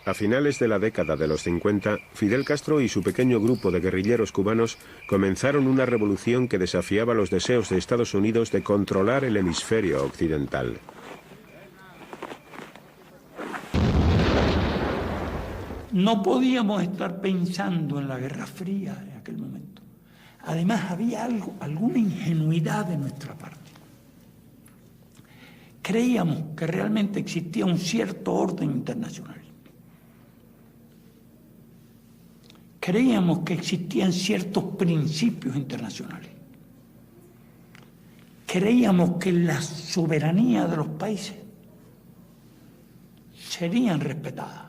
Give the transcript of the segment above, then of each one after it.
A finales de la década de los 50, Fidel Castro y su pequeño grupo de guerrilleros cubanos comenzaron una revolución que desafiaba los deseos de Estados Unidos de controlar el hemisferio occidental. No podíamos estar pensando en la Guerra Fría en aquel momento. Además, había alguna ingenuidad de nuestra parte. Creíamos que realmente existía un cierto orden internacional. Creíamos que existían ciertos principios internacionales. Creíamos que la soberanía de los países serían respetadas.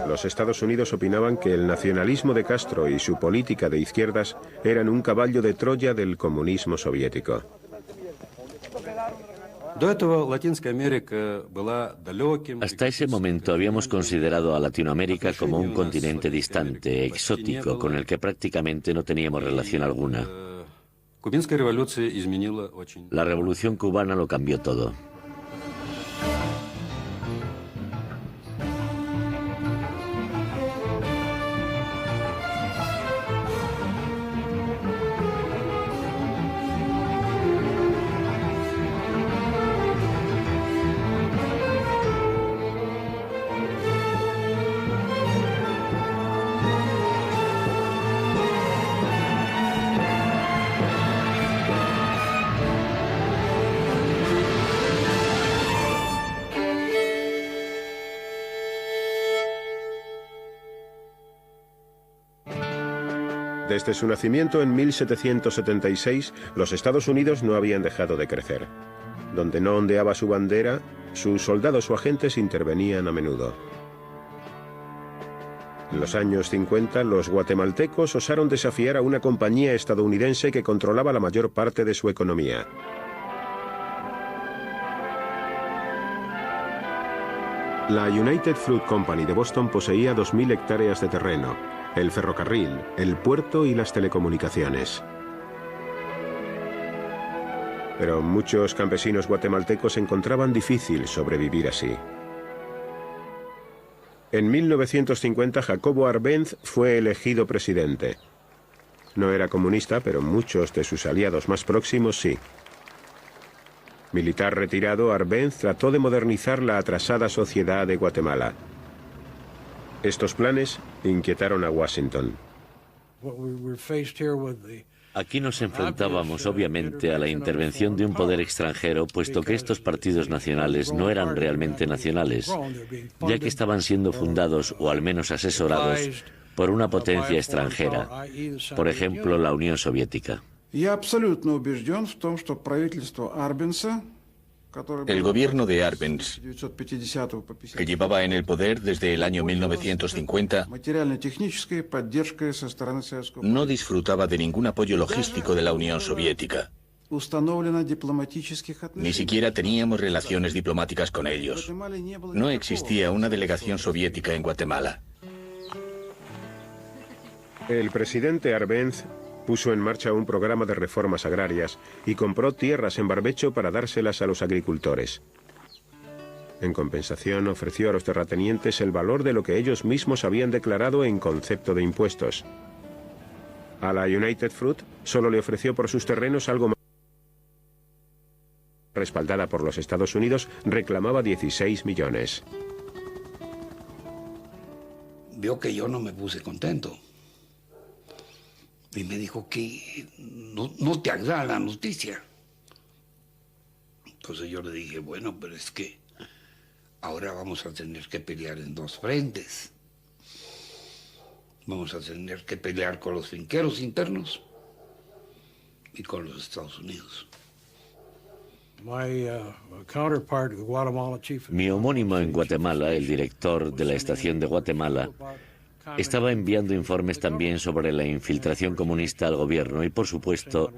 Los Estados Unidos opinaban que el nacionalismo de Castro y su política de izquierdas eran un caballo de Troya del comunismo soviético. Hasta ese momento habíamos considerado a Latinoamérica como un continente distante, exótico, con el que prácticamente no teníamos relación alguna. La Revolución cubana lo cambió todo. Desde su nacimiento en 1776, los Estados Unidos no habían dejado de crecer. Donde no ondeaba su bandera, sus soldados o agentes intervenían a menudo. En los años 50, los guatemaltecos osaron desafiar a una compañía estadounidense que controlaba la mayor parte de su economía. La United Fruit Company de Boston poseía 2.000 hectáreas de terreno, el ferrocarril, el puerto y las telecomunicaciones. Pero muchos campesinos guatemaltecos encontraban difícil sobrevivir así. En 1950, Jacobo Arbenz fue elegido presidente. No era comunista, pero muchos de sus aliados más próximos sí. Militar retirado, Arbenz trató de modernizar la atrasada sociedad de Guatemala. Estos planes inquietaron a Washington. Aquí nos enfrentábamos obviamente a la intervención de un poder extranjero, puesto que estos partidos nacionales no eran realmente nacionales, ya que estaban siendo fundados o al menos asesorados por una potencia extranjera, por ejemplo la Unión Soviética. El gobierno de Arbenz, que llevaba en el poder desde el año 1950, no disfrutaba de ningún apoyo logístico de la Unión Soviética. Ni siquiera teníamos relaciones diplomáticas con ellos. No existía una delegación soviética en Guatemala. El presidente Arbenz puso en marcha un programa de reformas agrarias y compró tierras en barbecho para dárselas a los agricultores. En compensación, ofreció a los terratenientes el valor de lo que ellos mismos habían declarado en concepto de impuestos. A la United Fruit solo le ofreció por sus terrenos algo más. Respaldada por los Estados Unidos, reclamaba 16 millones. Vio que yo no me puse contento. Y me dijo que no te agrada la noticia. Entonces yo le dije, bueno, pero es que ahora vamos a tener que pelear en dos frentes. Vamos a tener que pelear con los finqueros internos y con los Estados Unidos. Mi homónimo en Guatemala, el director de la estación de Guatemala, estaba enviando informes también sobre la infiltración comunista al gobierno y, por supuesto,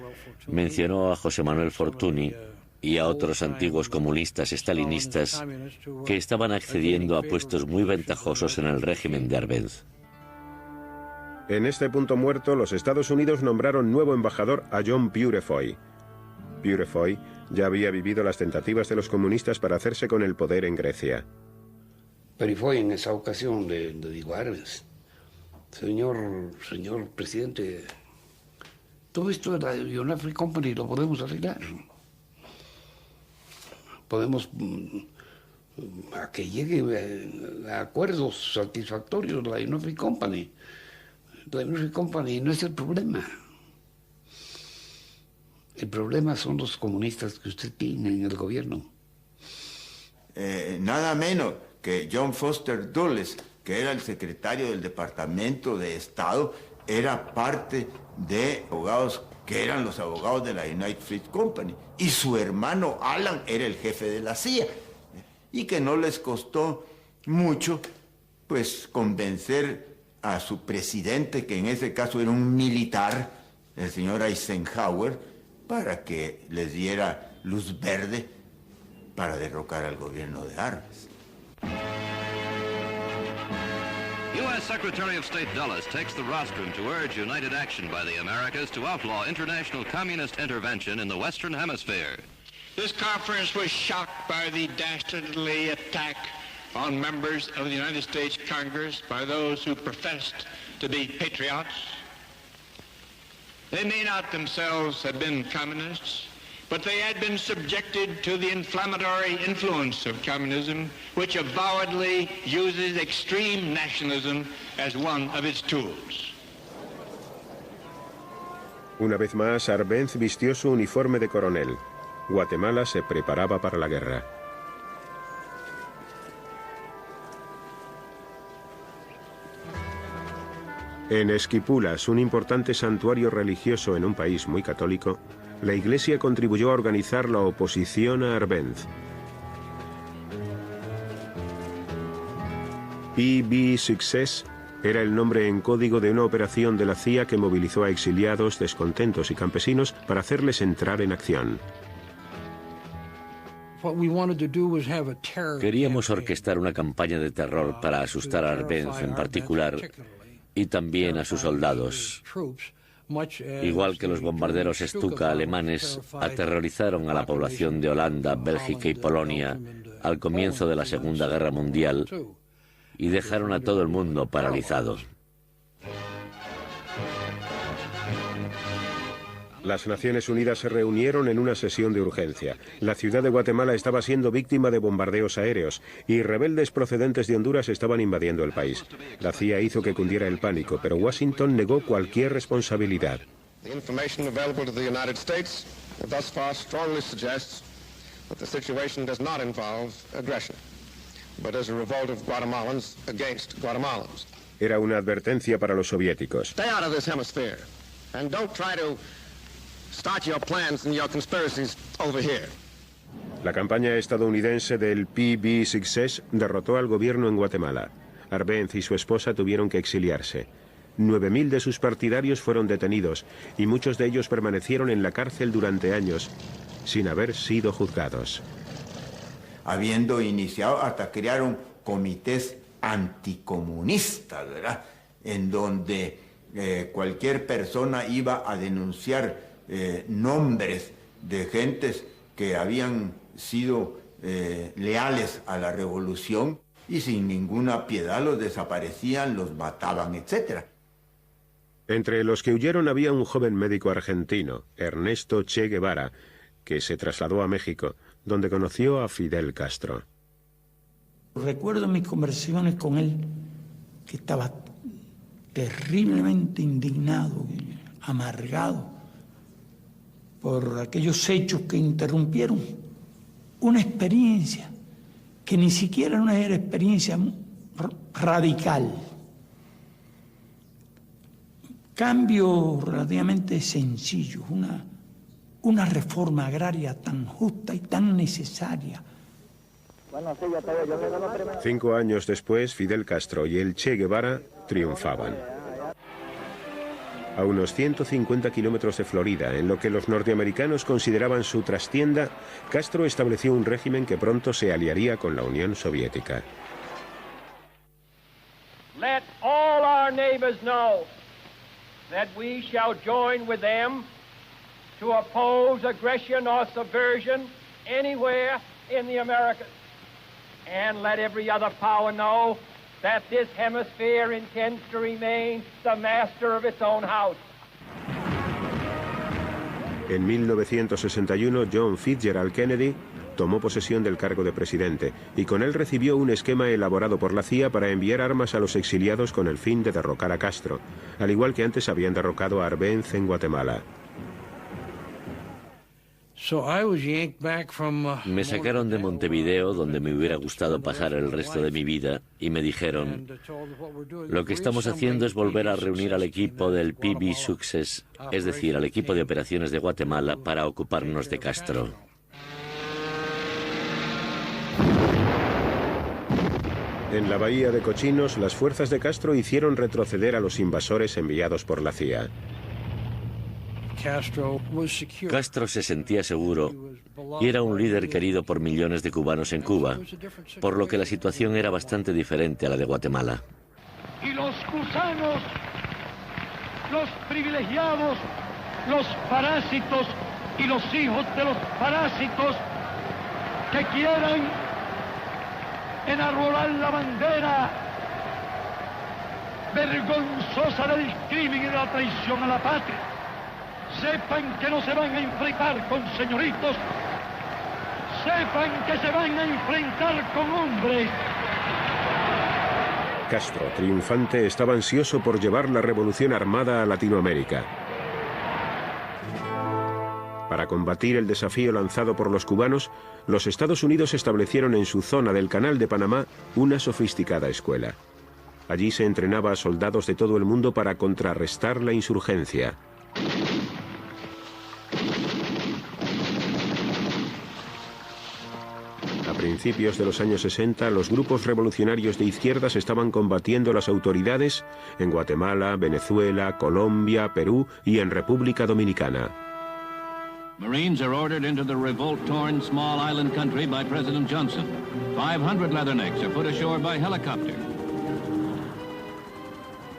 mencionó a José Manuel Fortuny y a otros antiguos comunistas estalinistas que estaban accediendo a puestos muy ventajosos en el régimen de Arbenz. En este punto muerto, los Estados Unidos nombraron nuevo embajador a John Purefoy. Purefoy ya había vivido las tentativas de los comunistas para hacerse con el poder en Grecia. Pero fue en esa ocasión le digo a Arbenz, señor presidente, todo esto de la United Fruit Company lo podemos arreglar. Podemos a que llegue a acuerdos satisfactorios la United Fruit Company. La United Fruit Company no es el problema. El problema son los comunistas que usted tiene en el gobierno. Nada menos que John Foster Dulles, que era el secretario del Departamento de Estado, era parte de abogados que eran los abogados de la United Fruit Company. Y su hermano Alan era el jefe de la CIA. Y que no les costó mucho, pues, convencer a su presidente, que en ese caso era un militar, el señor Eisenhower, para que les diera luz verde para derrocar al gobierno de Arbenz. U.S. Secretary of State Dulles takes the rostrum to urge united action by the Americas to outlaw international communist intervention in the Western Hemisphere. This conference was shocked by the dastardly attack on members of the United States Congress by those who professed to be patriots. They may not themselves have been communists, but they had been subjected to the inflammatory influence of communism, which avowedly uses extreme nationalism as one of its tools. Una vez más, Arbenz vistió su uniforme de coronel. Guatemala se preparaba para la guerra. En Esquipulas, un importante santuario religioso en un país muy católico, la Iglesia contribuyó a organizar la oposición a Arbenz. PB Success era el nombre en código de una operación de la CIA que movilizó a exiliados, descontentos y campesinos para hacerles entrar en acción. Queríamos orquestar una campaña de terror para asustar a Arbenz en particular y también a sus soldados. Igual que los bombarderos Stuka alemanes aterrorizaron a la población de Holanda, Bélgica y Polonia al comienzo de la Segunda Guerra Mundial y dejaron a todo el mundo paralizado. Las Naciones Unidas se reunieron en una sesión de urgencia. La ciudad de Guatemala estaba siendo víctima de bombardeos aéreos y rebeldes procedentes de Honduras estaban invadiendo el país. La CIA hizo que cundiera el pánico, pero Washington negó cualquier responsabilidad. The information available to the United States thus far strongly suggests that the situation does not involve aggression, but is a revolt of Guatemalans against Guatemalans. Era una advertencia para los soviéticos. Stay out of this hemisphere and don't try to start your plans and your conspiracies over here. La campaña estadounidense del PB Success derrotó al gobierno en Guatemala. Arbenz y su esposa tuvieron que exiliarse. 9.000 de sus partidarios fueron detenidos y muchos de ellos permanecieron en la cárcel durante años sin haber sido juzgados. Habiendo iniciado, hasta crearon comités anticomunistas, ¿verdad? En donde cualquier persona iba a denunciar nombres de gentes que habían sido leales a la revolución y sin ninguna piedad los desaparecían, los mataban, etc. Entre los que huyeron había un joven médico argentino, Ernesto Che Guevara, que se trasladó a México, donde conoció a Fidel Castro. Recuerdo mis conversaciones con él, que estaba terriblemente indignado, amargado por aquellos hechos que interrumpieron una experiencia que ni siquiera era una experiencia radical. Cambio relativamente sencillo, una reforma agraria tan justa y tan necesaria. 5 años después, Fidel Castro y el Che Guevara triunfaban. A unos 150 kilómetros de Florida, en lo que los norteamericanos consideraban su trastienda, Castro estableció un régimen que pronto se aliaría con la Unión Soviética. Let all our neighbors know that we shall join with them to oppose aggression or subversion anywhere in the Americas. and let every other power know that this hemisphere intends to remain the master of its own house. En 1961, John Fitzgerald Kennedy tomó posesión del cargo de presidente y con él recibió un esquema elaborado por la CIA para enviar armas a los exiliados con el fin de derrocar a Castro, al igual que antes habían derrocado a Arbenz en Guatemala. Me sacaron de Montevideo, donde me hubiera gustado pasar el resto de mi vida, y me dijeron: lo que estamos haciendo es volver a reunir al equipo del PB Success, es decir, al equipo de operaciones de Guatemala, para ocuparnos de Castro. En la bahía de Cochinos, las fuerzas de Castro hicieron retroceder a los invasores enviados por la CIA. Castro se sentía seguro y era un líder querido por millones de cubanos en Cuba, por lo que la situación era bastante diferente a la de Guatemala. Y los gusanos, los privilegiados, los parásitos y los hijos de los parásitos que quieran enarbolar la bandera vergonzosa del crimen y de la traición a la patria, sepan que no se van a enfrentar con señoritos, sepan que se van a enfrentar con hombres. Castro, triunfante, estaba ansioso por llevar la revolución armada a Latinoamérica. Para combatir el desafío lanzado por los cubanos, los Estados Unidos establecieron en su zona del Canal de Panamá una sofisticada escuela. Allí se entrenaba a soldados de todo el mundo para contrarrestar la insurgencia. A principios de los años 60, los grupos revolucionarios de izquierdas estaban combatiendo las autoridades en Guatemala, Venezuela, Colombia, Perú y en República Dominicana. Marines are ordered into the revolt-torn small island country by President Johnson. 500 Leathernecks are put ashore by helicopter.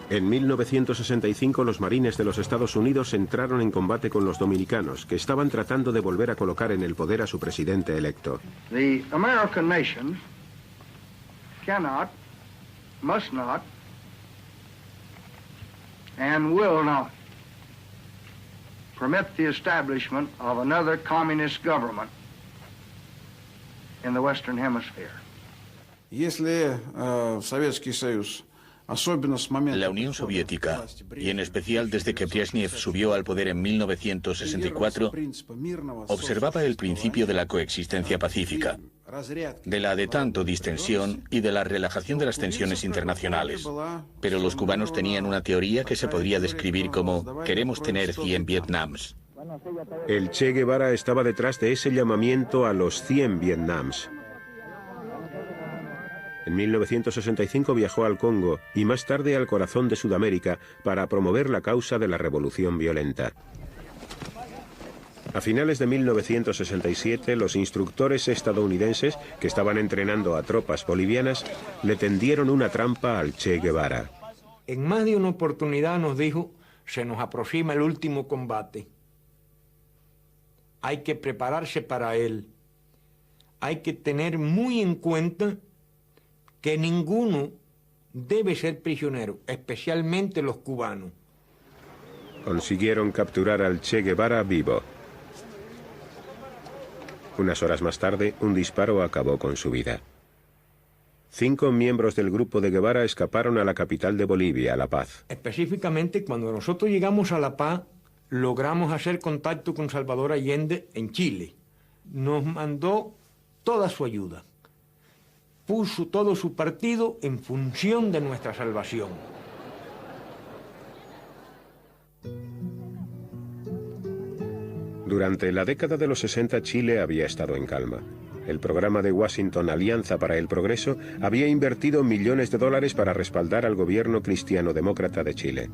En 1965 los marines de los Estados Unidos entraron en combate con los dominicanos, que estaban tratando de volver a colocar en el poder a su presidente electo. The American nation cannot, must not, and will not permit the establishment of another communist government in the Western Hemisphere. Если Советский Союз La Unión Soviética, y en especial desde que Brezhnev subió al poder en 1964, observaba el principio de la coexistencia pacífica, de la de tanto distensión y de la relajación de las tensiones internacionales. Pero los cubanos tenían una teoría que se podría describir como: queremos tener 100 Vietnams. El Che Guevara estaba detrás de ese llamamiento a los 100 Vietnams. En 1965 viajó al Congo y más tarde al corazón de Sudamérica para promover la causa de la revolución violenta. A finales de 1967, los instructores estadounidenses que estaban entrenando a tropas bolivianas le tendieron una trampa al Che Guevara. En más de una oportunidad nos dijo: se nos aproxima el último combate. Hay que prepararse para él. Hay que tener muy en cuenta que ninguno debe ser prisionero, especialmente los cubanos. Consiguieron capturar al Che Guevara vivo. Unas horas más tarde, un disparo acabó con su vida. 5 miembros del grupo de Guevara escaparon a la capital de Bolivia, La Paz. Específicamente, cuando nosotros llegamos a La Paz, logramos hacer contacto con Salvador Allende en Chile. Nos mandó toda su ayuda. Puso todo su partido en función de nuestra salvación. Durante la década de los 60, Chile había estado en calma. El programa de Washington, Alianza para el Progreso, había invertido millones de dólares para respaldar al gobierno cristiano-demócrata de Chile.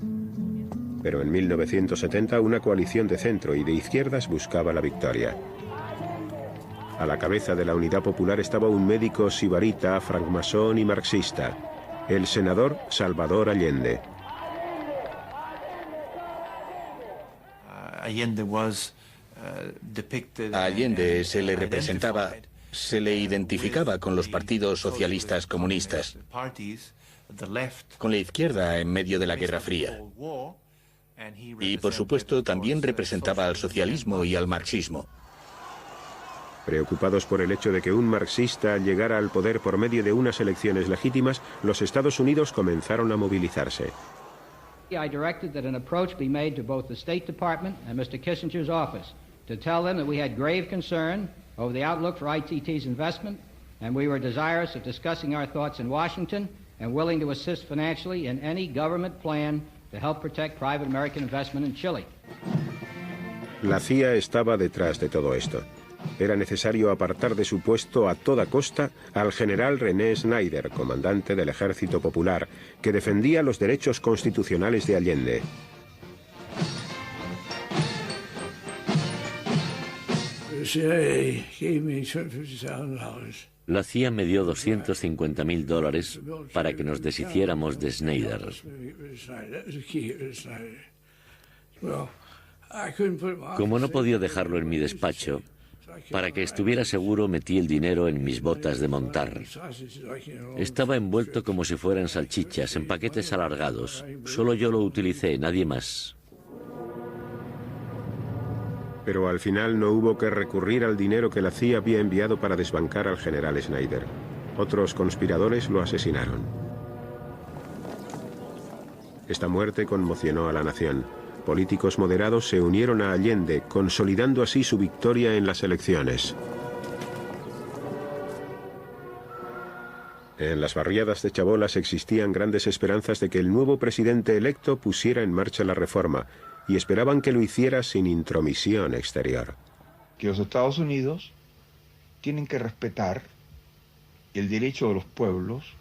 Pero en 1970, una coalición de centro y de izquierdas buscaba la victoria. A la cabeza de la Unidad Popular estaba un médico sibarita, francmasón y marxista, el senador Salvador Allende. A Allende se le representaba Se le identificaba con los partidos socialistas comunistas, con la izquierda en medio de la Guerra Fría. Y, por supuesto, también representaba al socialismo y al marxismo. Preocupados por el hecho de que un marxista llegara al poder por medio de unas elecciones legítimas, los Estados Unidos comenzaron a movilizarse. I directed that an approach be made to both the State Department and Mr. Kissinger's office to tell them that we had grave concern over the outlook for ITT's investment, and we were desirous of discussing our thoughts in Washington and willing to assist financially in any government plan to help protect private American investment in Chile. La CIA estaba detrás de todo esto. Era necesario apartar de su puesto a toda costa al general René Snyder, comandante del Ejército Popular, que defendía los derechos constitucionales de Allende. La CIA me dio $250.000 para que nos deshiciéramos de Snyder. Como no podía dejarlo en mi despacho, para que estuviera seguro metí el dinero en mis botas de montar. Estaba envuelto como si fueran salchichas, en paquetes alargados. Solo yo lo utilicé, nadie más. Pero al final no hubo que recurrir al dinero que la CIA había enviado para desbancar al general Snyder. Otros conspiradores lo asesinaron. Esta muerte conmocionó a la nación. Políticos moderados se unieron a Allende, consolidando así su victoria en las elecciones. En las barriadas de Chabolas existían grandes esperanzas de que el nuevo presidente electo pusiera en marcha la reforma, y esperaban que lo hiciera sin intromisión exterior. Que los Estados Unidos tienen que respetar el derecho de los pueblos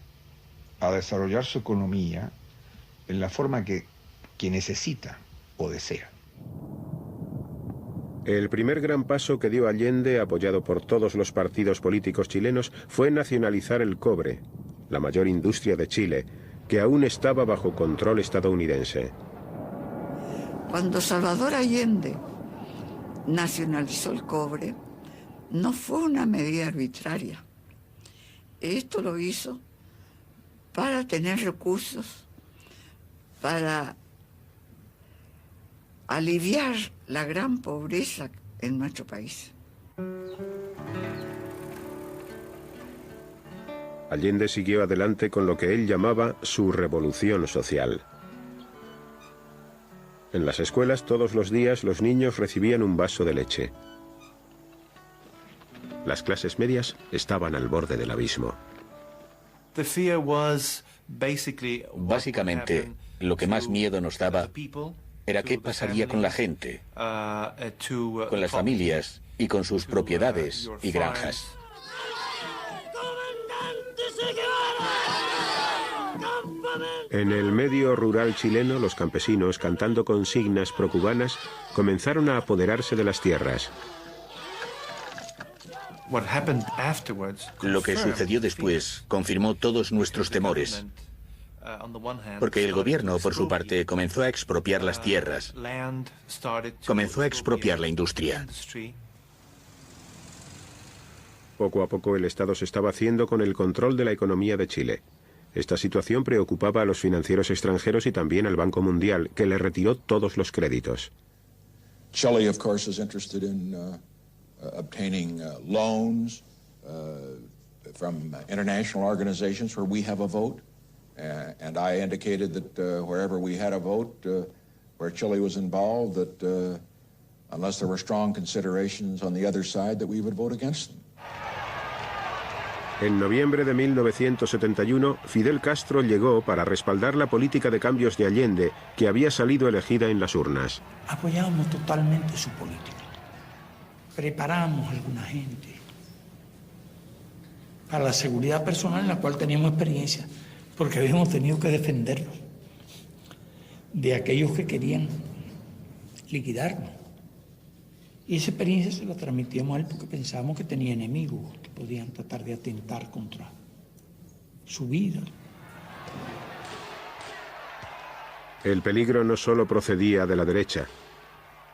a desarrollar su economía en la forma que necesita o desea. El primer gran paso que dio Allende, apoyado por todos los partidos políticos chilenos, fue nacionalizar el cobre, la mayor industria de Chile, que aún estaba bajo control estadounidense. Cuando Salvador Allende nacionalizó el cobre, no fue una medida arbitraria. Esto lo hizo para tener recursos, para aliviar la gran pobreza en nuestro país. Allende siguió adelante con lo que él llamaba su revolución social. En las escuelas todos los días los niños recibían un vaso de leche. Las clases medias estaban al borde del abismo. Básicamente, lo que más miedo nos daba era qué pasaría con la gente, con las familias y con sus propiedades y granjas. En el medio rural chileno, los campesinos, cantando consignas procubanas, comenzaron a apoderarse de las tierras. Lo que sucedió después confirmó todos nuestros temores, porque el gobierno, por su parte, comenzó a expropiar las tierras, comenzó a expropiar la industria. Poco a poco el Estado se estaba haciendo con el control de la economía de Chile. Esta situación preocupaba a los financieros extranjeros y también al Banco Mundial, que le retiró todos los créditos. Chile, of course, is interested in obtaining loans from international organizations where we have a vote. And I indicated that wherever we had a vote, where Chile was involved, that unless there were strong considerations on the other side, that we would vote against them. En noviembre de 1971, Fidel Castro llegó para respaldar la política de cambios de Allende, que había salido elegida en las urnas. Apoyábamos totalmente su política. Preparamos a alguna gente para la seguridad personal en la cual teníamos experiencia, porque habíamos tenido que defendernos de aquellos que querían liquidarnos. Y esa experiencia se la transmitíamos a él porque pensábamos que tenía enemigos que podían tratar de atentar contra su vida. El peligro no solo procedía de la derecha.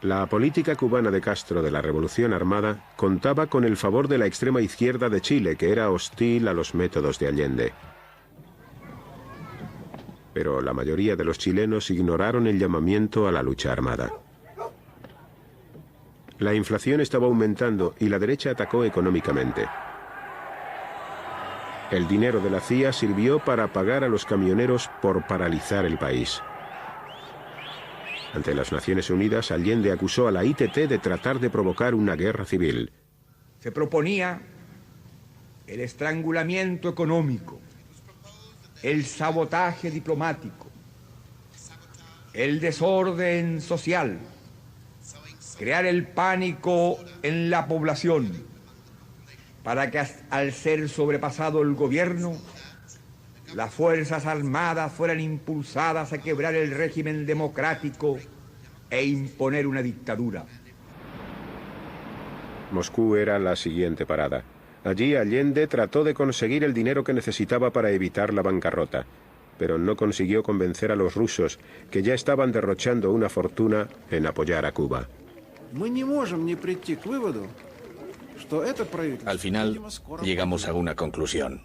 La política cubana de Castro de la Revolución Armada contaba con el favor de la extrema izquierda de Chile, que era hostil a los métodos de Allende. Pero la mayoría de los chilenos ignoraron el llamamiento a la lucha armada. La inflación estaba aumentando y la derecha atacó económicamente. El dinero de la CIA sirvió para pagar a los camioneros por paralizar el país. Ante las Naciones Unidas, Allende acusó a la ITT de tratar de provocar una guerra civil. Se proponía el estrangulamiento económico, el sabotaje diplomático, el desorden social, crear el pánico en la población, para que al ser sobrepasado el gobierno, las Fuerzas Armadas fueran impulsadas a quebrar el régimen democrático e imponer una dictadura. Moscú era la siguiente parada. Allí Allende trató de conseguir el dinero que necesitaba para evitar la bancarrota, pero no consiguió convencer a los rusos, que ya estaban derrochando una fortuna en apoyar a Cuba. Al final, llegamos a una conclusión.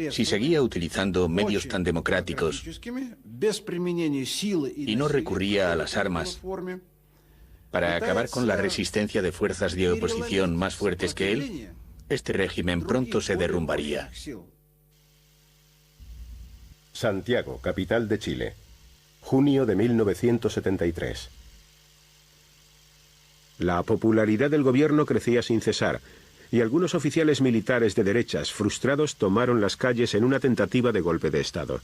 Si seguía utilizando medios tan democráticos y no recurría a las armas para acabar con la resistencia de fuerzas de oposición más fuertes que él, este régimen pronto se derrumbaría. Santiago, capital de Chile. Junio de 1973. La popularidad del gobierno crecía sin cesar, y algunos oficiales militares de derechas frustrados tomaron las calles en una tentativa de golpe de Estado.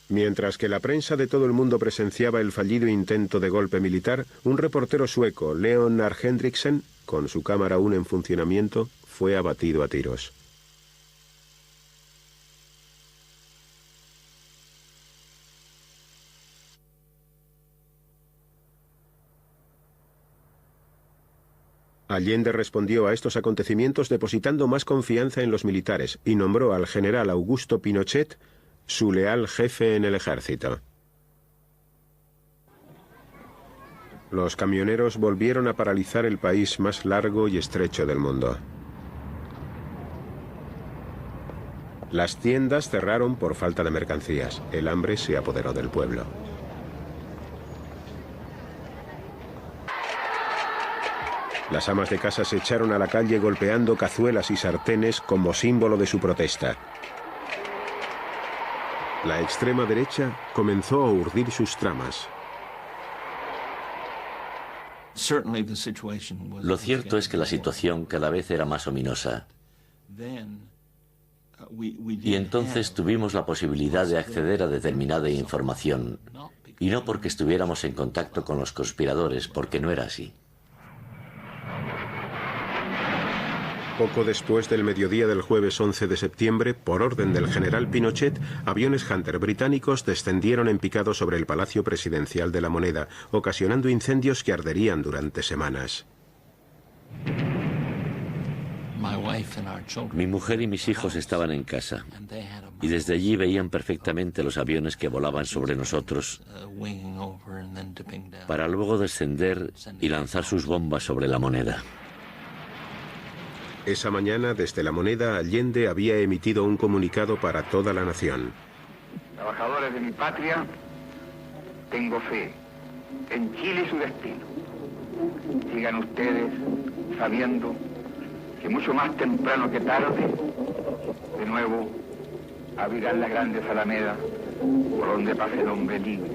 Mientras que la prensa de todo el mundo presenciaba el fallido intento de golpe militar, un reportero sueco, Leonard Hendriksen, con su cámara aún en funcionamiento, fue abatido a tiros. Allende respondió a estos acontecimientos depositando más confianza en los militares y nombró al general Augusto Pinochet su leal jefe en el ejército. Los camioneros volvieron a paralizar el país más largo y estrecho del mundo. Las tiendas cerraron por falta de mercancías. El hambre se apoderó del pueblo. Las amas de casa se echaron a la calle golpeando cazuelas y sartenes como símbolo de su protesta. La extrema derecha comenzó a urdir sus tramas. Lo cierto es que la situación cada vez era más ominosa. Y entonces tuvimos la posibilidad de acceder a determinada información, y no porque estuviéramos en contacto con los conspiradores, porque no era así. Poco después del mediodía del jueves 11 de septiembre, por orden del general Pinochet, aviones Hunter británicos descendieron en picado sobre el Palacio Presidencial de la Moneda, ocasionando incendios que arderían durante semanas. Mi mujer y mis hijos estaban en casa, y desde allí veían perfectamente los aviones que volaban sobre nosotros, para luego descender y lanzar sus bombas sobre la Moneda. Esa mañana, desde la Moneda, Allende había emitido un comunicado para toda la nación. Trabajadores de mi patria, tengo fe en Chile y su destino. Sigan ustedes sabiendo que mucho más temprano que tarde, de nuevo, abrirán las grandes alamedas por donde pase el hombre libre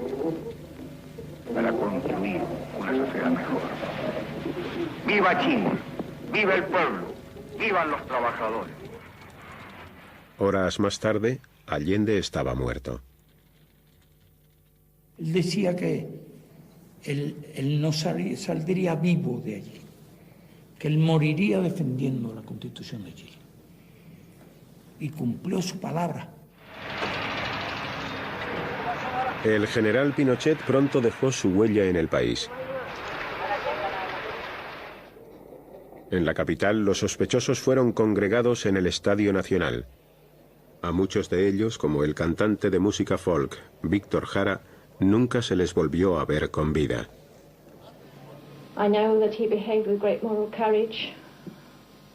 para construir una sociedad mejor. ¡Viva Chile! ¡Viva el pueblo! ¡Vivan los trabajadores! Horas más tarde, Allende estaba muerto. Él decía que él no saldría vivo de allí, que él moriría defendiendo la Constitución de Chile. Y cumplió su palabra. El general Pinochet pronto dejó su huella en el país. En la capital, los sospechosos fueron congregados en el Estadio Nacional. A muchos de ellos, como el cantante de música folk, Víctor Jara, nunca se les volvió a ver con vida. I know that he behaved with great moral courage.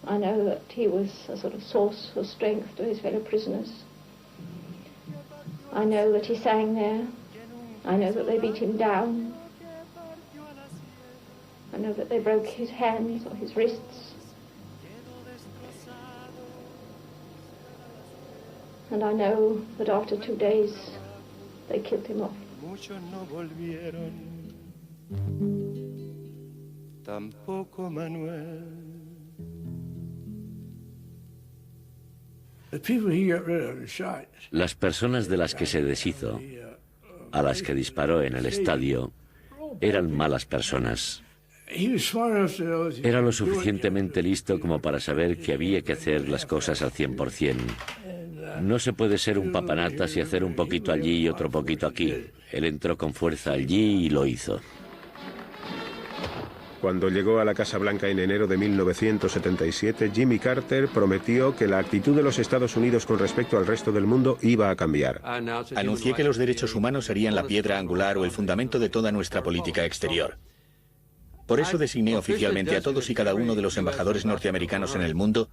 I know that he was a sort of source of strength to his fellow prisoners. I know that he sang there. I know that they beat him down. I know that they broke his hands or his wrists. And I know that after 2 days, they killed him off. Muchos no volvieron, tampoco Manuel. Las personas de las que se deshizo, a las que disparó en el estadio, eran malas personas. Era lo suficientemente listo como para saber que había que hacer las cosas al 100%. No se puede ser un papanatas y hacer un poquito allí y otro poquito aquí. Él entró con fuerza allí y lo hizo. Cuando llegó a la Casa Blanca en enero de 1977, Jimmy Carter prometió que la actitud de los Estados Unidos con respecto al resto del mundo iba a cambiar. Anuncié que los derechos humanos serían la piedra angular o el fundamento de toda nuestra política exterior. Por eso designé oficialmente a todos y cada uno de los embajadores norteamericanos en el mundo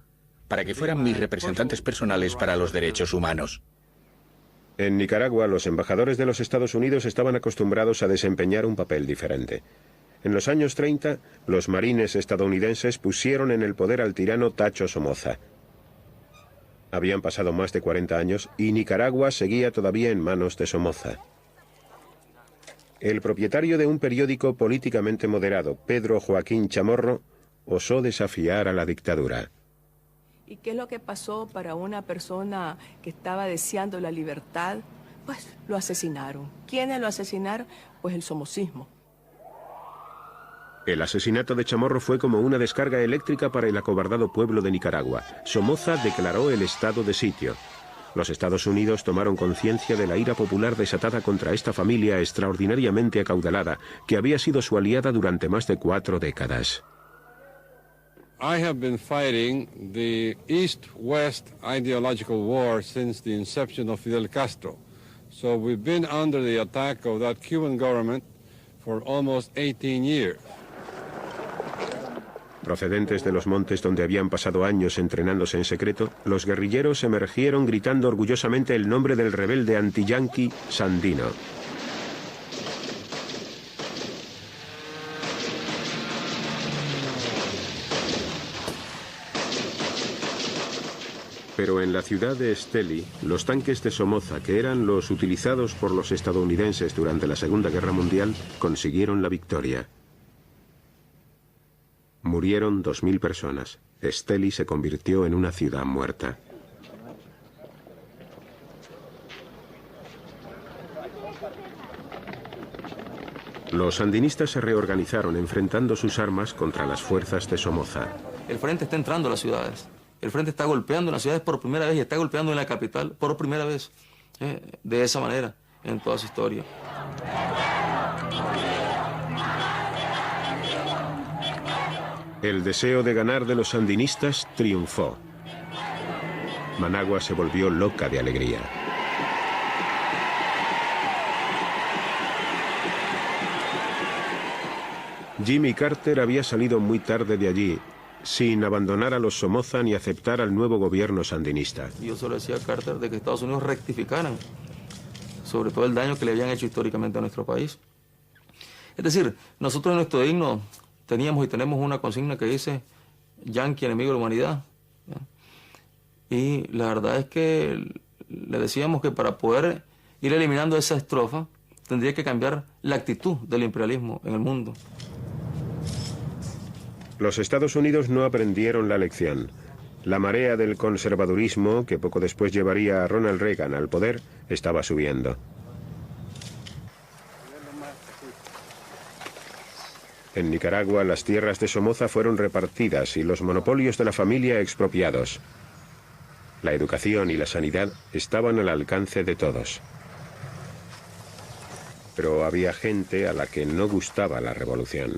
para que fueran mis representantes personales para los derechos humanos. En Nicaragua, los embajadores de los Estados Unidos estaban acostumbrados a desempeñar un papel diferente. En los años 30, los marines estadounidenses pusieron en el poder al tirano Tacho Somoza. Habían pasado más de 40 años y Nicaragua seguía todavía en manos de Somoza. El propietario de un periódico políticamente moderado, Pedro Joaquín Chamorro, osó desafiar a la dictadura. ¿Y qué es lo que pasó para una persona que estaba deseando la libertad? Pues lo asesinaron. ¿Quiénes lo asesinaron? Pues el somocismo. El asesinato de Chamorro fue como una descarga eléctrica para el acobardado pueblo de Nicaragua. Somoza declaró el estado de sitio. Los Estados Unidos tomaron conciencia de la ira popular desatada contra esta familia extraordinariamente acaudalada, que había sido su aliada durante más de 4 décadas. I have been fighting the East-West ideological war since the inception of Fidel Castro. So we've been under the attack of that Cuban government for almost 18 years. Procedentes de los montes donde habían pasado años entrenándose en secreto, los guerrilleros emergieron gritando orgullosamente el nombre del rebelde anti-yanqui Sandino. Pero en la ciudad de Esteli, los tanques de Somoza, que eran los utilizados por los estadounidenses durante la Segunda Guerra Mundial, consiguieron la victoria. Murieron 2000 personas. Esteli se convirtió en una ciudad muerta. Los sandinistas se reorganizaron enfrentando sus armas contra las fuerzas de Somoza. El frente está entrando a las ciudades. El frente está golpeando en las ciudades por primera vez y está golpeando en la capital por primera vez. De esa manera en toda su historia. El deseo de ganar de los sandinistas triunfó. Managua se volvió loca de alegría. Jimmy Carter había salido muy tarde de allí, sin abandonar a los Somoza ni aceptar al nuevo gobierno sandinista. Yo solo decía a Carter de que Estados Unidos rectificaran sobre todo el daño que le habían hecho históricamente a nuestro país. Es decir, nosotros en nuestro himno teníamos y tenemos una consigna que dice Yankee, enemigo de la humanidad. Y la verdad es que le decíamos que para poder ir eliminando esa estrofa tendría que cambiar la actitud del imperialismo en el mundo. Los Estados Unidos no aprendieron la lección. La marea del conservadurismo, que poco después llevaría a Ronald Reagan al poder, estaba subiendo. En Nicaragua, las tierras de Somoza fueron repartidas y los monopolios de la familia expropiados. La educación y la sanidad estaban al alcance de todos. Pero había gente a la que no gustaba la revolución.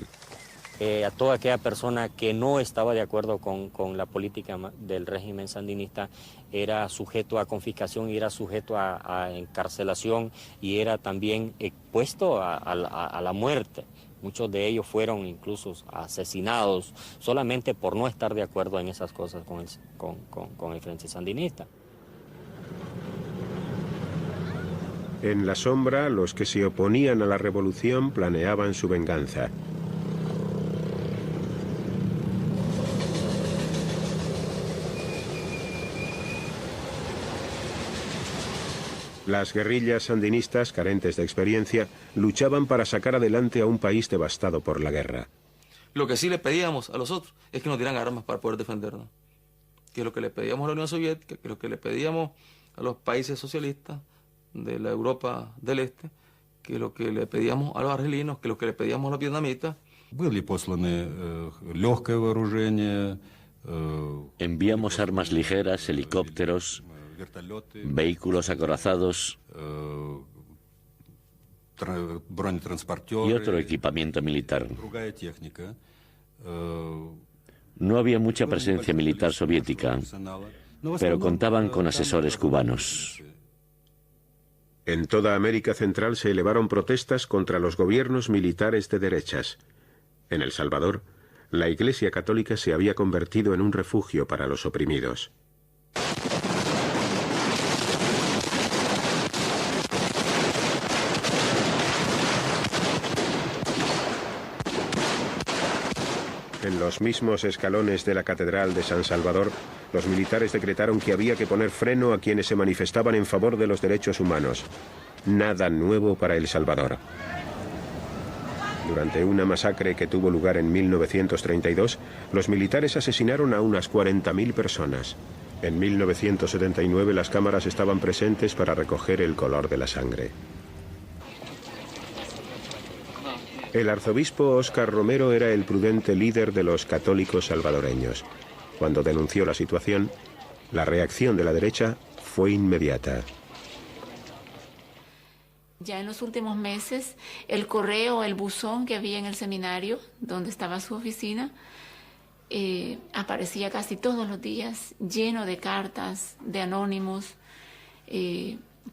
a toda aquella persona que no estaba de acuerdo con la política del régimen sandinista era sujeto a confiscación y era sujeto a encarcelación y era también expuesto a la muerte. Muchos de ellos fueron incluso asesinados solamente por no estar de acuerdo en esas cosas con el Frente Sandinista. En la sombra, los que se oponían a la revolución planeaban su venganza. Las guerrillas sandinistas, carentes de experiencia, luchaban para sacar adelante a un país devastado por la guerra. Lo que sí le pedíamos a los otros es que nos dieran armas para poder defendernos. Que es lo que le pedíamos a la Unión Soviética, que es lo que le pedíamos a los países socialistas de la Europa del Este, que es lo que le pedíamos a los argelinos, que es lo que le pedíamos a los vietnamitas. Enviamos armas ligeras, helicópteros, vehículos acorazados y otro equipamiento militar. No había mucha presencia militar soviética, pero contaban con asesores cubanos. En toda América Central se elevaron protestas contra los gobiernos militares de derechas. En El Salvador, la Iglesia Católica se había convertido en un refugio para los oprimidos. En los mismos escalones de la Catedral de San Salvador, los militares decretaron que había que poner freno a quienes se manifestaban en favor de los derechos humanos. Nada nuevo para El Salvador. Durante una masacre que tuvo lugar en 1932, los militares asesinaron a unas 40.000 personas. En 1979 las cámaras estaban presentes para recoger el color de la sangre. El arzobispo Óscar Romero era el prudente líder de los católicos salvadoreños. Cuando denunció la situación, la reacción de la derecha fue inmediata. Ya en los últimos meses, el correo, el buzón que había en el seminario, donde estaba su oficina, aparecía casi todos los días lleno de cartas, de anónimos,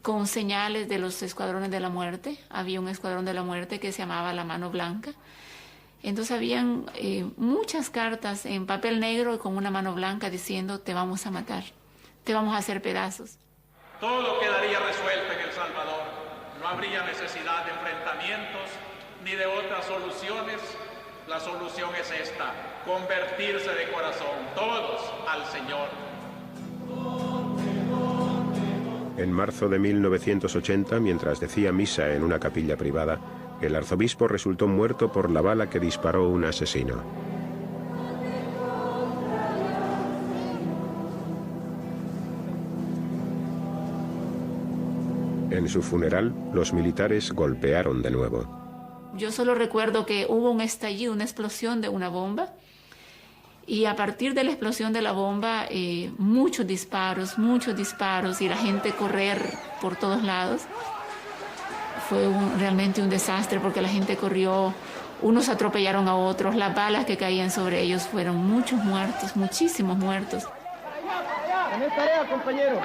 con señales de los escuadrones de la muerte. Había un escuadrón de la muerte que se llamaba La Mano Blanca. Entonces habían muchas cartas en papel negro con una mano blanca diciendo: te vamos a matar, te vamos a hacer pedazos. Todo quedaría resuelto en El Salvador. No habría necesidad de enfrentamientos ni de otras soluciones. La solución es esta: convertirse de corazón todos al Señor. En marzo de 1980, mientras decía misa en una capilla privada, el arzobispo resultó muerto por la bala que disparó un asesino. En su funeral, los militares golpearon de nuevo. Yo solo recuerdo que hubo un estallido, una explosión de una bomba. Y a partir de la explosión de la bomba, muchos disparos y la gente correr por todos lados. Fue realmente un desastre porque la gente corrió, unos atropellaron a otros, las balas que caían sobre ellos fueron muchos muertos, muchísimos muertos. ¡Tenés tarea, compañero!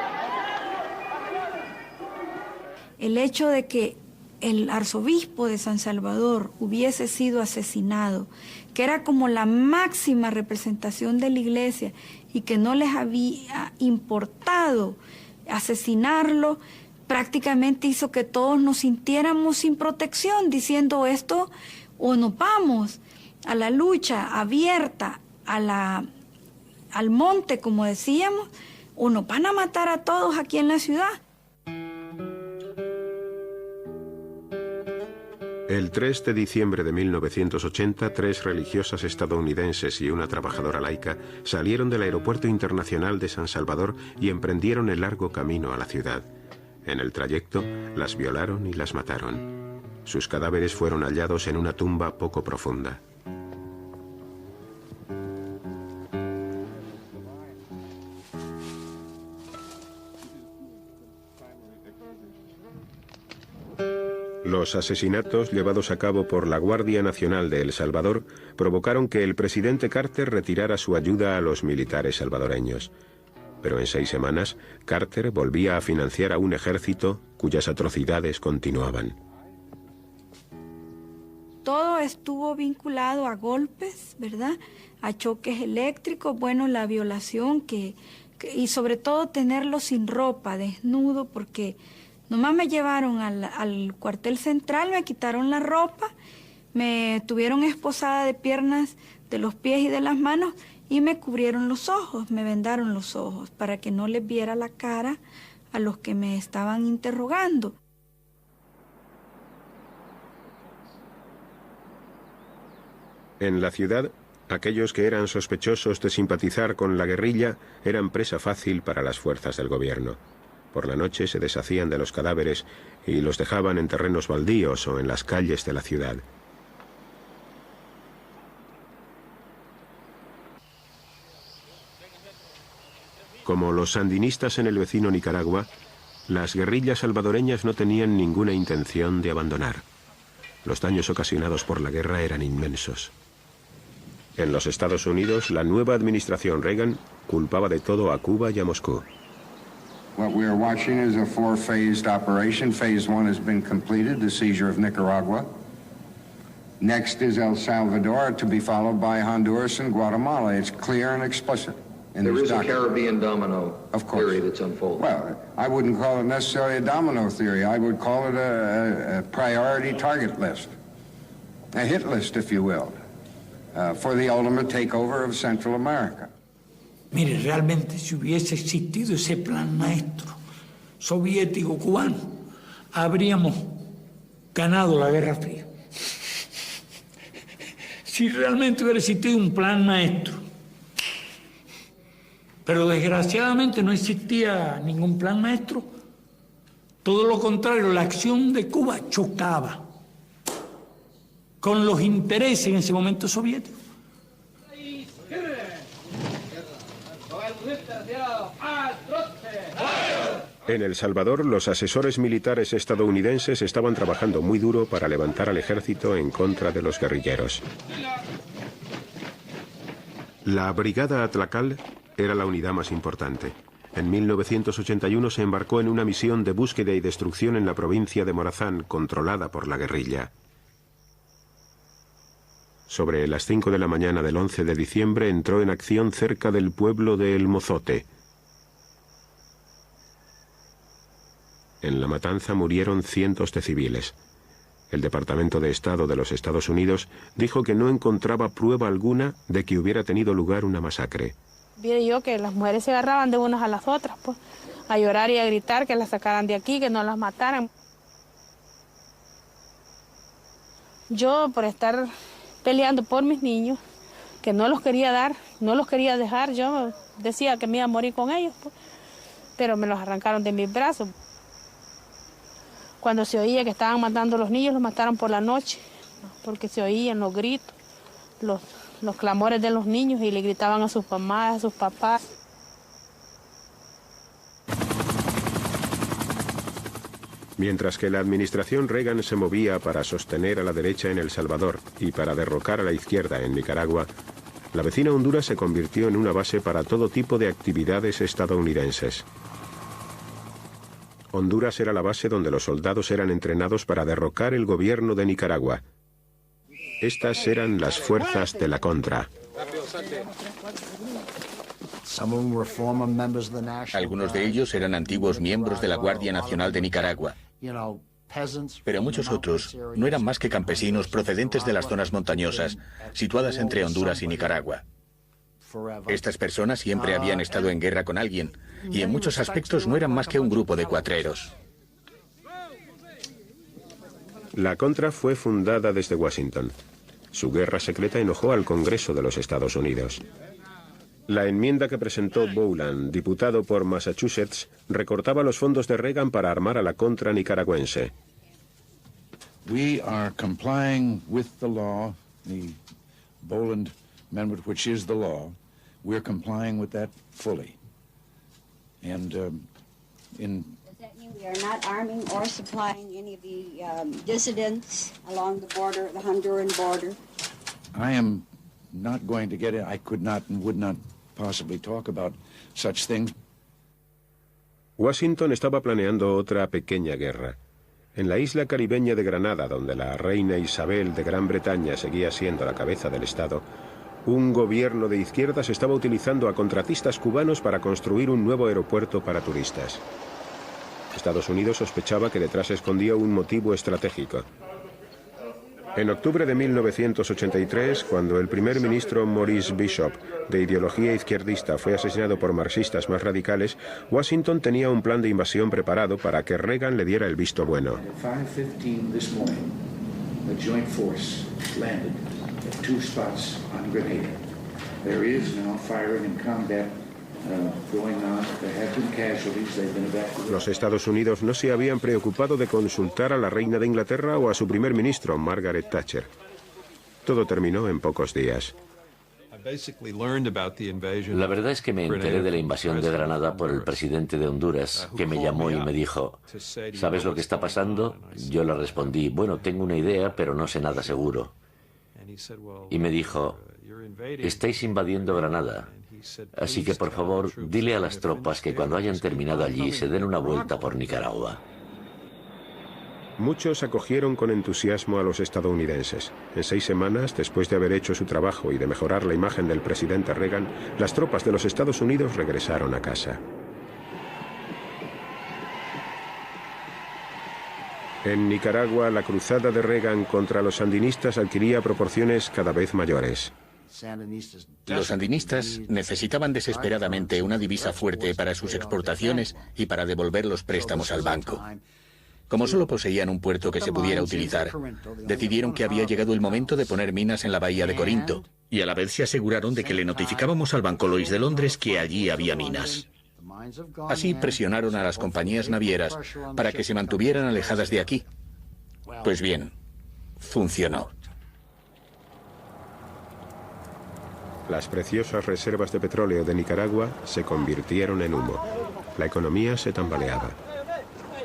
El hecho de que el arzobispo de San Salvador hubiese sido asesinado, que era como la máxima representación de la iglesia y que no les había importado asesinarlo, prácticamente hizo que todos nos sintiéramos sin protección, diciendo esto: o nos vamos a la lucha abierta, al monte, como decíamos, o nos van a matar a todos aquí en la ciudad. El 3 de diciembre de 1980, 3 religiosas estadounidenses y una trabajadora laica salieron del Aeropuerto Internacional de San Salvador y emprendieron el largo camino a la ciudad. En el trayecto, las violaron y las mataron. Sus cadáveres fueron hallados en una tumba poco profunda. Los asesinatos llevados a cabo por la Guardia Nacional de El Salvador provocaron que el presidente Carter retirara su ayuda a los militares salvadoreños. Pero en 6 semanas, Carter volvía a financiar a un ejército cuyas atrocidades continuaban. Todo estuvo vinculado a golpes, ¿verdad? A choques eléctricos, bueno, la violación y sobre todo tenerlo sin ropa, desnudo, porque nomás me llevaron al cuartel central, me quitaron la ropa, me tuvieron esposada de piernas, de los pies y de las manos y me cubrieron los ojos, me vendaron los ojos para que no les viera la cara a los que me estaban interrogando. En la ciudad, aquellos que eran sospechosos de simpatizar con la guerrilla eran presa fácil para las fuerzas del gobierno. Por la noche se deshacían de los cadáveres y los dejaban en terrenos baldíos o en las calles de la ciudad. Como los sandinistas en el vecino Nicaragua, las guerrillas salvadoreñas no tenían ninguna intención de abandonar. Los daños ocasionados por la guerra eran inmensos. En los Estados Unidos, la nueva administración Reagan culpaba de todo a Cuba y a Moscú. What we are watching is a 4-phased operation. Phase 1 has been completed, the seizure of Nicaragua. Next is El Salvador, to be followed by Honduras and Guatemala. It's clear and explicit. There is a Caribbean domino theory that's unfolding. Well, I wouldn't call it necessarily a domino theory. I would call it a priority target list. A hit list, if you will, for the ultimate takeover of Central America. Mire, realmente si hubiese existido ese plan maestro soviético-cubano, habríamos ganado la Guerra Fría. Si realmente hubiera existido un plan maestro. Pero desgraciadamente no existía ningún plan maestro. Todo lo contrario, la acción de Cuba chocaba con los intereses en ese momento soviéticos. En El Salvador, los asesores militares estadounidenses estaban trabajando muy duro para levantar al ejército en contra de los guerrilleros. La Brigada Atlacal era la unidad más importante. En 1981 se embarcó en una misión de búsqueda y destrucción en la provincia de Morazán, controlada por la guerrilla. Sobre las 5 de la mañana del 11 de diciembre entró en acción cerca del pueblo de El Mozote. En la matanza murieron cientos de civiles. El Departamento de Estado de los Estados Unidos dijo que no encontraba prueba alguna de que hubiera tenido lugar una masacre. Vi yo que las mujeres se agarraban de unas a las otras, pues, a llorar y a gritar que las sacaran de aquí, que no las mataran. Yo, por estar peleando por mis niños, que no los quería dar, no los quería dejar, yo decía que me iba a morir con ellos, pues, pero me los arrancaron de mis brazos. Cuando se oía que estaban matando a los niños, los mataron por la noche, porque se oían los gritos, los clamores de los niños y le gritaban a sus mamás, a sus papás. Mientras que la administración Reagan se movía para sostener a la derecha en El Salvador y para derrocar a la izquierda en Nicaragua, la vecina Honduras se convirtió en una base para todo tipo de actividades estadounidenses. Honduras era la base donde los soldados eran entrenados para derrocar el gobierno de Nicaragua. Estas eran las fuerzas de la Contra. Algunos de ellos eran antiguos miembros de la Guardia Nacional de Nicaragua. Pero muchos otros no eran más que campesinos procedentes de las zonas montañosas, situadas entre Honduras y Nicaragua. Estas personas siempre habían estado en guerra con alguien, y en muchos aspectos no eran más que un grupo de cuatreros. La Contra fue fundada desde Washington. Su guerra secreta enojó al Congreso de los Estados Unidos. La enmienda que presentó Boland, diputado por Massachusetts, recortaba los fondos de Reagan para armar a la Contra nicaragüense. We are complying with the law, the Boland amendment, which is the law. We're complying with that fully. And in We are not arming or supplying any of the dissidents along the border, the Honduran border. I am not going to get it. I could not and would not possibly talk about such things. Washington estaba planeando otra pequeña guerra. En la isla caribeña de Granada, donde la reina Isabel de Gran Bretaña seguía siendo la cabeza del Estado, un gobierno de izquierdas estaba utilizando a contratistas cubanos para construir un nuevo aeropuerto para turistas. Estados Unidos sospechaba que detrás se escondía un motivo estratégico. En octubre de 1983, cuando el primer ministro Maurice Bishop, de ideología izquierdista, fue asesinado por marxistas más radicales, Washington tenía un plan de invasión preparado para que Reagan le diera el visto bueno. Los Estados Unidos no se habían preocupado de consultar a la reina de Inglaterra o a su primer ministro, Margaret Thatcher. Todo terminó en pocos días. La verdad es que me enteré de la invasión de Granada por el presidente de Honduras, que me llamó y me dijo, ¿sabes lo que está pasando? Yo le respondí, bueno, tengo una idea, pero no sé nada seguro. Y me dijo, estáis invadiendo Granada. Así que, por favor, dile a las tropas que cuando hayan terminado allí se den una vuelta por Nicaragua. Muchos acogieron con entusiasmo a los estadounidenses. En 6 semanas, después de haber hecho su trabajo y de mejorar la imagen del presidente Reagan, las tropas de los Estados Unidos regresaron a casa. En Nicaragua, la cruzada de Reagan contra los sandinistas adquiría proporciones cada vez mayores. Los sandinistas necesitaban desesperadamente una divisa fuerte para sus exportaciones y para devolver los préstamos al banco. Como solo poseían un puerto que se pudiera utilizar, decidieron que había llegado el momento de poner minas en la bahía de Corinto, y a la vez se aseguraron de que le notificábamos al Banco Lloyds de Londres que allí había minas. Así presionaron a las compañías navieras para que se mantuvieran alejadas de aquí. Pues bien, funcionó. Las preciosas reservas de petróleo de Nicaragua se convirtieron en humo. La economía se tambaleaba.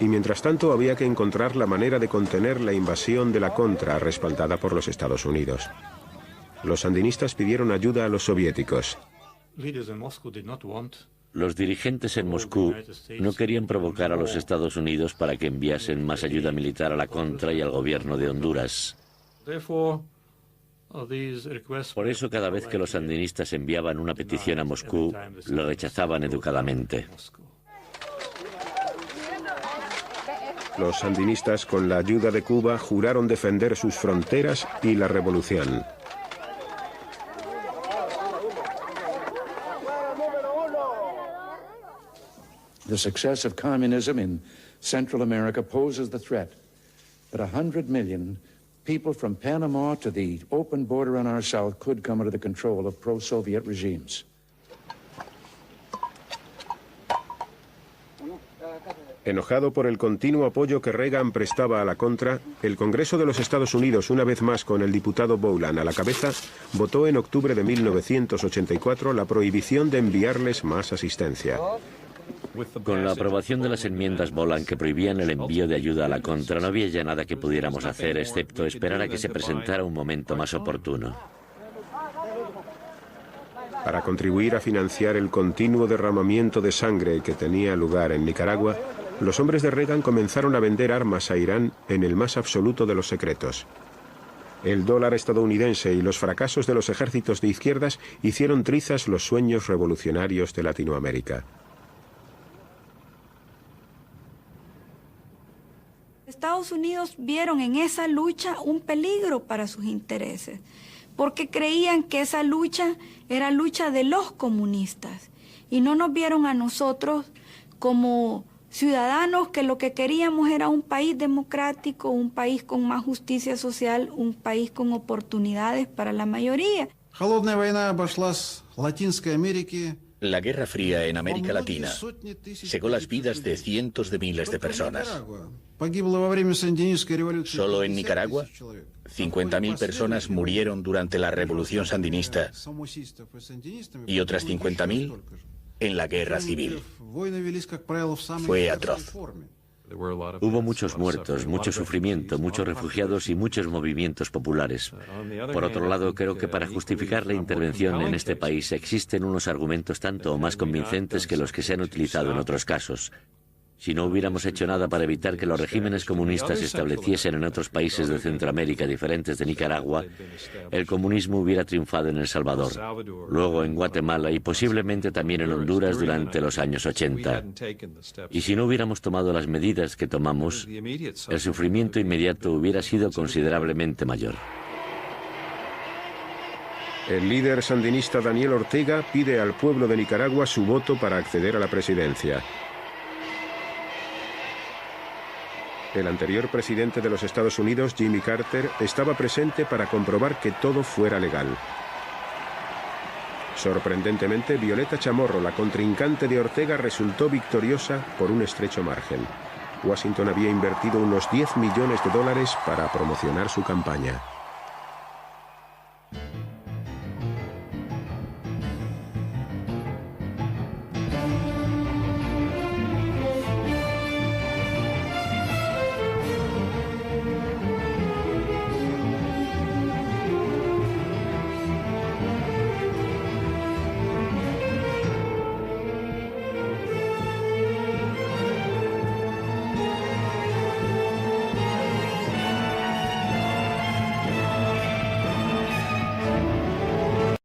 Y mientras tanto había que encontrar la manera de contener la invasión de la Contra, respaldada por los Estados Unidos. Los sandinistas pidieron ayuda a los soviéticos. Los dirigentes en Moscú no querían provocar a los Estados Unidos para que enviasen más ayuda militar a la Contra y al gobierno de Honduras. Por eso, cada vez que los sandinistas enviaban una petición a Moscú, lo rechazaban educadamente. Los sandinistas, con la ayuda de Cuba, juraron defender sus fronteras y la revolución. The success of communism in Central America poses the threat that 100 million people from Panama to the open border on our south could come under the control of pro-Soviet regimes. Enojado por el continuo apoyo que Reagan prestaba a la Contra, el Congreso de los Estados Unidos, una vez más con el diputado Boland a la cabeza, votó en octubre de 1984 la prohibición de enviarles más asistencia. Con la aprobación de las enmiendas Boland que prohibían el envío de ayuda a la Contra, no había ya nada que pudiéramos hacer excepto esperar a que se presentara un momento más oportuno. Para contribuir a financiar el continuo derramamiento de sangre que tenía lugar en Nicaragua, los hombres de Reagan comenzaron a vender armas a Irán en el más absoluto de los secretos. El dólar estadounidense y los fracasos de los ejércitos de izquierdas hicieron trizas los sueños revolucionarios de Latinoamérica. Estados Unidos vieron en esa lucha un peligro para sus intereses, porque creían que esa lucha era lucha de los comunistas y no nos vieron a nosotros como ciudadanos que lo que queríamos era un país democrático, un país con más justicia social, un país con oportunidades para la mayoría. La Guerra Fría en América Latina cegó las vidas de cientos de miles de personas. Solo en Nicaragua, 50.000 personas murieron durante la Revolución Sandinista y otras 50.000 en la guerra civil. Fue atroz. Hubo muchos muertos, mucho sufrimiento, muchos refugiados y muchos movimientos populares. Por otro lado, creo que para justificar la intervención en este país existen unos argumentos tanto o más convincentes que los que se han utilizado en otros casos. Si no hubiéramos hecho nada para evitar que los regímenes comunistas se estableciesen en otros países de Centroamérica diferentes de Nicaragua, el comunismo hubiera triunfado en El Salvador, luego en Guatemala y posiblemente también en Honduras durante los años 80. Y si no hubiéramos tomado las medidas que tomamos, el sufrimiento inmediato hubiera sido considerablemente mayor. El líder sandinista Daniel Ortega pide al pueblo de Nicaragua su voto para acceder a la presidencia. El anterior presidente de los Estados Unidos, Jimmy Carter, estaba presente para comprobar que todo fuera legal. Sorprendentemente, Violeta Chamorro, la contrincante de Ortega, resultó victoriosa por un estrecho margen. Washington había invertido unos $10 millones para promocionar su campaña.